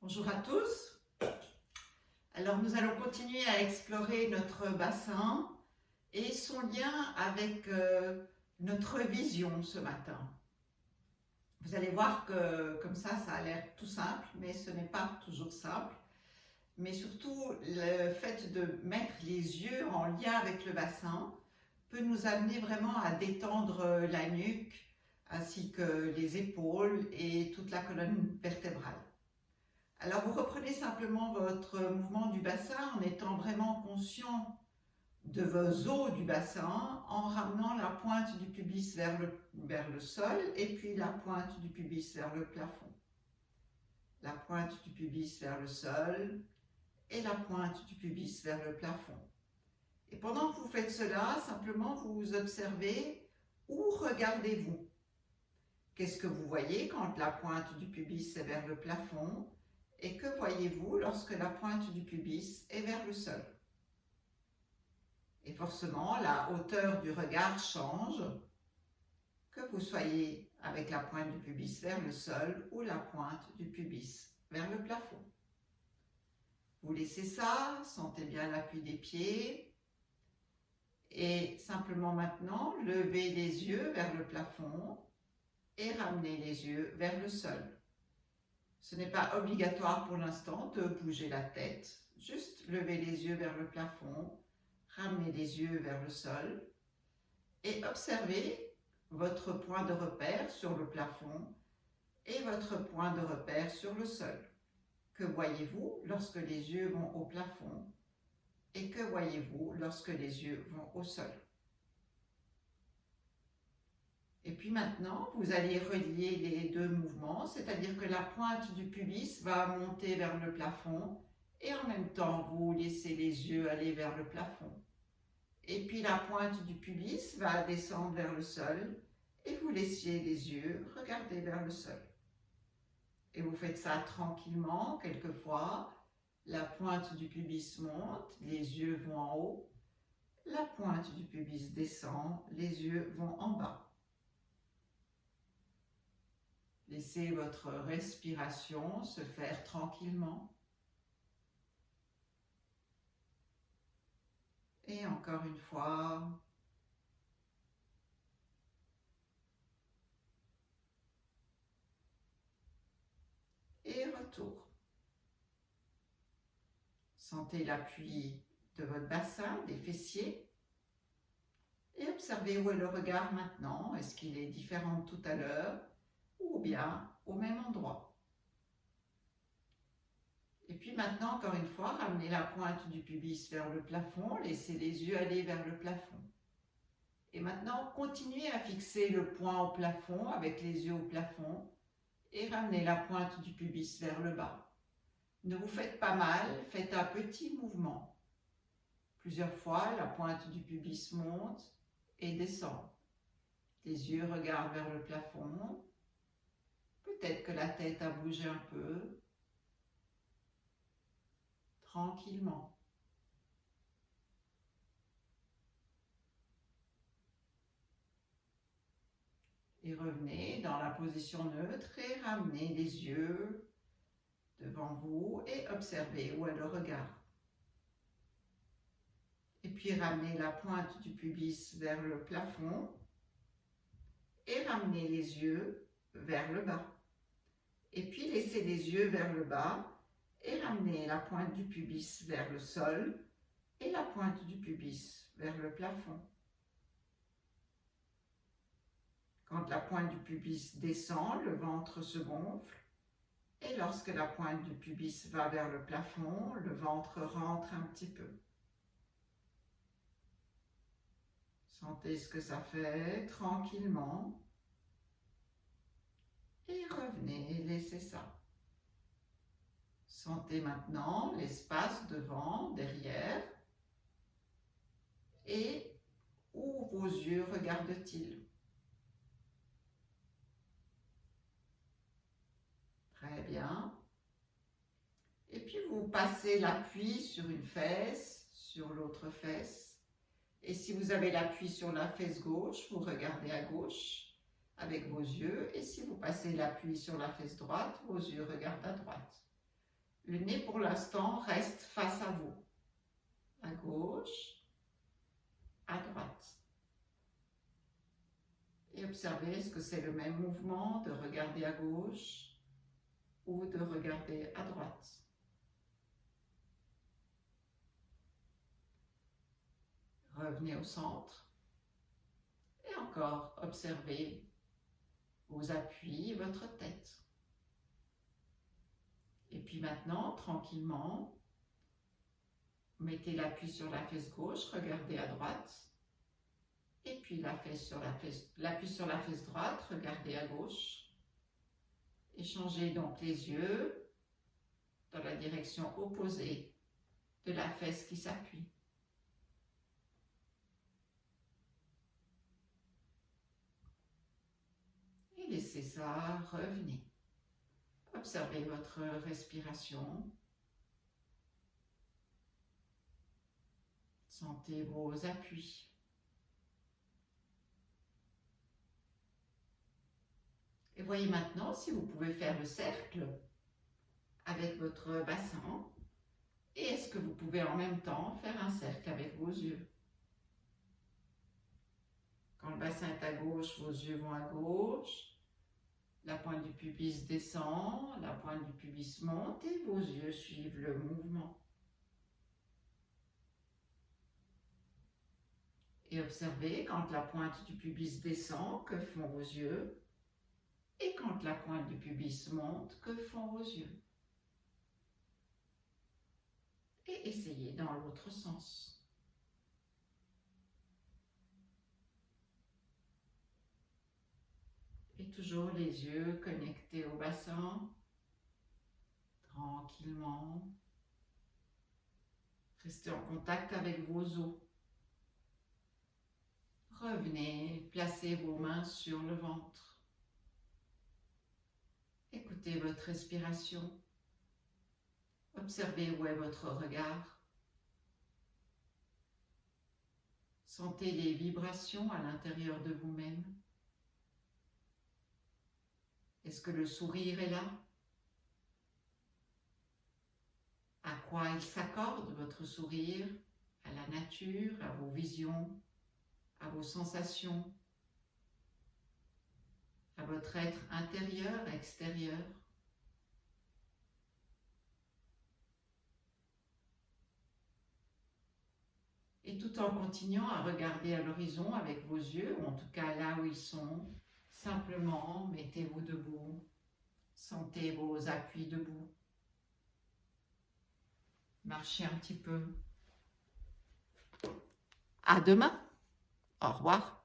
Bonjour à tous. Alors nous allons continuer à explorer notre bassin et son lien avec notre vision ce matin. Vous allez voir que comme ça a l'air tout simple, mais ce n'est pas toujours simple. Mais surtout, le fait de mettre les yeux en lien avec le bassin peut nous amener vraiment à détendre la nuque, ainsi que les épaules et toute la colonne vertébrale. Alors vous reprenez simplement votre mouvement du bassin en étant vraiment conscient de vos os du bassin, en ramenant la pointe du pubis vers le sol et puis la pointe du pubis vers le plafond. La pointe du pubis vers le sol et la pointe du pubis vers le plafond. Et pendant que vous faites cela, simplement vous observez où regardez-vous. Qu'est-ce que vous voyez quand la pointe du pubis est vers le plafond? Et que voyez-vous lorsque la pointe du pubis est vers le sol? Et forcément, la hauteur du regard change, que vous soyez avec la pointe du pubis vers le sol ou la pointe du pubis vers le plafond. Vous laissez ça, sentez bien l'appui des pieds et simplement maintenant, levez les yeux vers le plafond et ramenez les yeux vers le sol. Ce n'est pas obligatoire pour l'instant de bouger la tête, juste levez les yeux vers le plafond, ramenez les yeux vers le sol et observez votre point de repère sur le plafond et votre point de repère sur le sol. Que voyez-vous lorsque les yeux vont au plafond et que voyez-vous lorsque les yeux vont au sol? Et puis maintenant, vous allez relier les deux mouvements, c'est-à-dire que la pointe du pubis va monter vers le plafond et en même temps, vous laissez les yeux aller vers le plafond. Et puis la pointe du pubis va descendre vers le sol et vous laissez les yeux regarder vers le sol. Et vous faites ça tranquillement, quelquefois. La pointe du pubis monte, les yeux vont en haut. La pointe du pubis descend, les yeux vont en bas. Laissez votre respiration se faire tranquillement. Et encore une fois. Et retour. Sentez l'appui de votre bassin, des fessiers. Et observez où est le regard maintenant. Est-ce qu'il est différent de tout à l'heure ou bien au même endroit? Et puis maintenant, encore une fois, ramenez la pointe du pubis vers le plafond, laissez les yeux aller vers le plafond. Et maintenant, continuez à fixer le point au plafond avec les yeux au plafond et ramenez la pointe du pubis vers le bas. Ne vous faites pas mal, faites un petit mouvement. Plusieurs fois, la pointe du pubis monte et descend. Les yeux regardent vers le plafond. Peut-être que la tête a bougé un peu. Tranquillement. Et revenez dans la position neutre et ramenez les yeux devant vous et observez où est le regard. Et puis ramenez la pointe du pubis vers le plafond et ramenez les yeux vers le bas. Et puis laissez les yeux vers le bas et ramenez la pointe du pubis vers le sol et la pointe du pubis vers le plafond. Quand la pointe du pubis descend, le ventre se gonfle et lorsque la pointe du pubis va vers le plafond, le ventre rentre un petit peu. Sentez ce que ça fait tranquillement et revenez, laissez ça. Sentez maintenant l'espace devant, derrière et où vos yeux regardent-ils? Très bien. Et puis vous passez l'appui sur une fesse, sur l'autre fesse. Et si vous avez l'appui sur la fesse gauche, vous regardez à gauche avec vos yeux. Et si vous passez l'appui sur la fesse droite, vos yeux regardent à droite. Le nez, pour l'instant, reste face à vous. À gauche, à droite. Et observez, est-ce que c'est le même mouvement de regarder à gauche ou de regarder à droite? Revenez au centre. Et encore, observez vos appuis et votre tête. Et puis maintenant, tranquillement, mettez l'appui sur la fesse gauche, regardez à droite. Et puis l'appui sur la fesse droite, regardez à gauche. Et changez donc les yeux dans la direction opposée de la fesse qui s'appuie. Et laissez ça, revenez. Observez votre respiration. Sentez vos appuis. Et voyez maintenant si vous pouvez faire le cercle avec votre bassin. Et est-ce que vous pouvez en même temps faire un cercle avec vos yeux? Quand le bassin est à gauche, vos yeux vont à gauche. La pointe du pubis descend, la pointe du pubis monte et vos yeux suivent le mouvement. Et observez quand la pointe du pubis descend, que font vos yeux? Et quand la pointe du pubis monte, que font vos yeux? Et essayez dans l'autre sens. Et toujours les yeux connectés au bassin, tranquillement. Restez en contact avec vos os. Revenez, placez vos mains sur le ventre. Écoutez votre respiration. Observez où est votre regard. Sentez les vibrations à l'intérieur de vous-même. Est-ce que le sourire est là? À quoi il s'accorde, votre sourire? À la nature, à vos visions, à vos sensations, à votre être intérieur, extérieur. Et tout en continuant à regarder à l'horizon avec vos yeux, ou en tout cas là où ils sont, simplement mettez-vous debout, sentez vos appuis debout. Marchez un petit peu. À demain. Au revoir.